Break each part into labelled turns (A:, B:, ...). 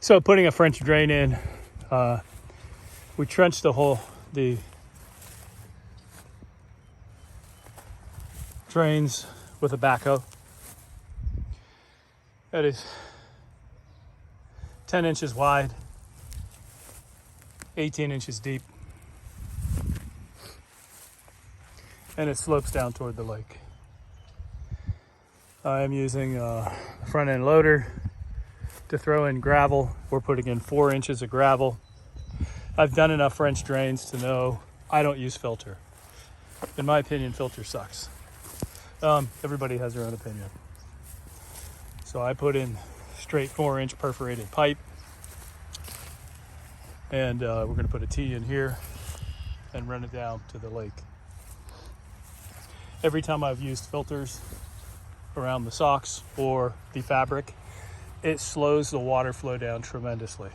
A: So putting a French drain in, we trenched the drains with a backhoe. That is 10 inches wide, 18 inches deep, and it slopes down toward the lake. I am using a front end loader to throw in gravel. We're putting in 4 inches of gravel. I've done enough French drains to know I don't use filter. In my opinion, filter sucks. Everybody has their own opinion. So I put in straight 4-inch perforated pipe, and we're going to put a T in here and run it down to the lake. Every time I've used filters around the socks or the fabric, it slows the water flow down tremendously.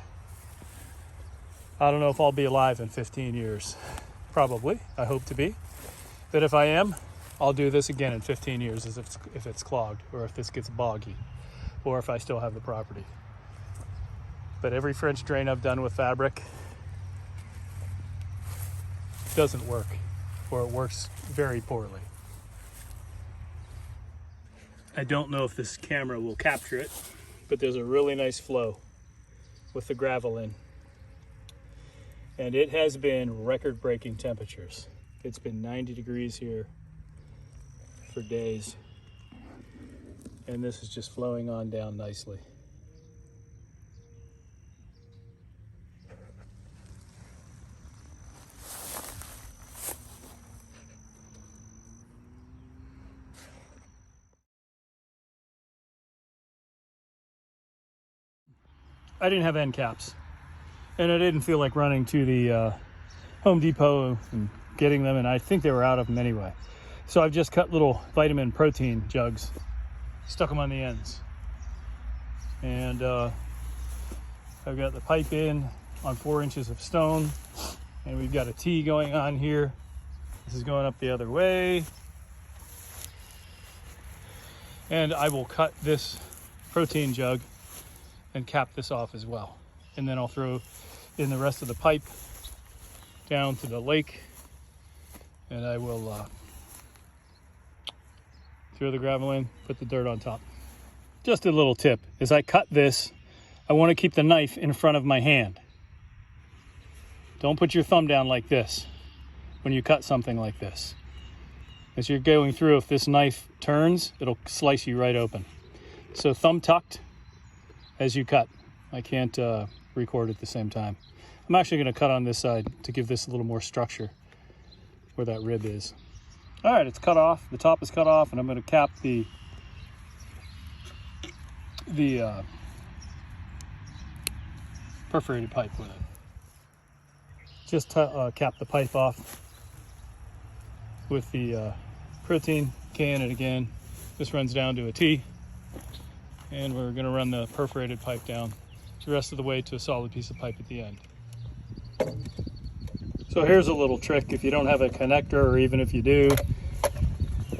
A: I don't know if I'll be alive in 15 years. Probably. I hope to be. But if I am, I'll do this again in 15 years as if it's clogged, or if this gets boggy, or if I still have the property. But every French drain I've done with fabric doesn't work, or it works very poorly. I don't know if this camera will capture it, but there's a really nice flow with the gravel in. And it has been record-breaking temperatures. It's been 90 degrees here for days. And this is just flowing on down nicely. I didn't have end caps, and I didn't feel like running to the Home Depot and getting them, and I think they were out of them anyway. So I've just cut little vitamin protein jugs, stuck them on the ends, and I've got the pipe in on 4 inches of stone, and we've got a T going on here. This is going up the other way, and I will cut this protein jug and cap this off as well. And then I'll throw in the rest of the pipe down to the lake, and I will throw the gravel in, put the dirt on top. Just a little tip, as I cut this, I want to keep the knife in front of my hand. Don't put your thumb down like this when you cut something like this. As you're going through, if this knife turns, it'll slice you right open. So thumb tucked as you cut. I can't record at the same time. I'm actually going to cut on this side to give this a little more structure where that rib is. All right, it's cut off. The top is cut off, and I'm going to cap the perforated pipe with it. Just cap the pipe off with the protein can, and again, this runs down to a T. And we're going to run the perforated pipe down the rest of the way to a solid piece of pipe at the end. So here's a little trick if you don't have a connector, or even if you do,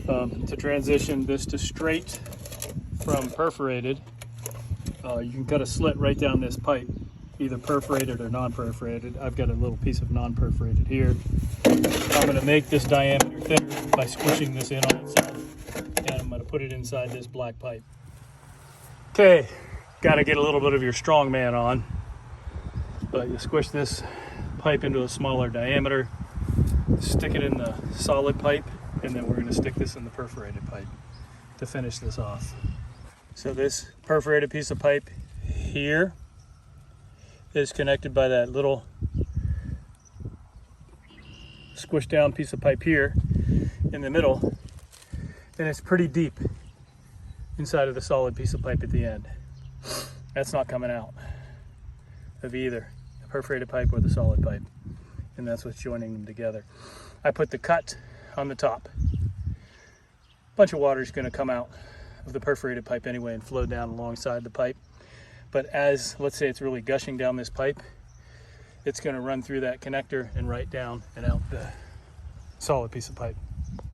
A: to transition this to straight from perforated. You can cut a slit right down this pipe, either perforated or non-perforated. I've got a little piece of non-perforated here. I'm going to make this diameter thinner by squishing this in on itself, and I'm going to put it inside this black pipe. Okay, got to get a little bit of your strongman on, but you squish this pipe into a smaller diameter, stick it in the solid pipe, and then we're going to stick this in the perforated pipe to finish this off. So this perforated piece of pipe here is connected by that little squished down piece of pipe here in the middle, and it's pretty deep inside of the solid piece of pipe at the end. That's not coming out of either the perforated pipe or the solid pipe, and that's what's joining them together. I put the cut on the top. A bunch of water is going to come out of the perforated pipe anyway and flow down alongside the pipe, but as, let's say, it's really gushing down this pipe, it's going to run through that connector and right down and out the solid piece of pipe.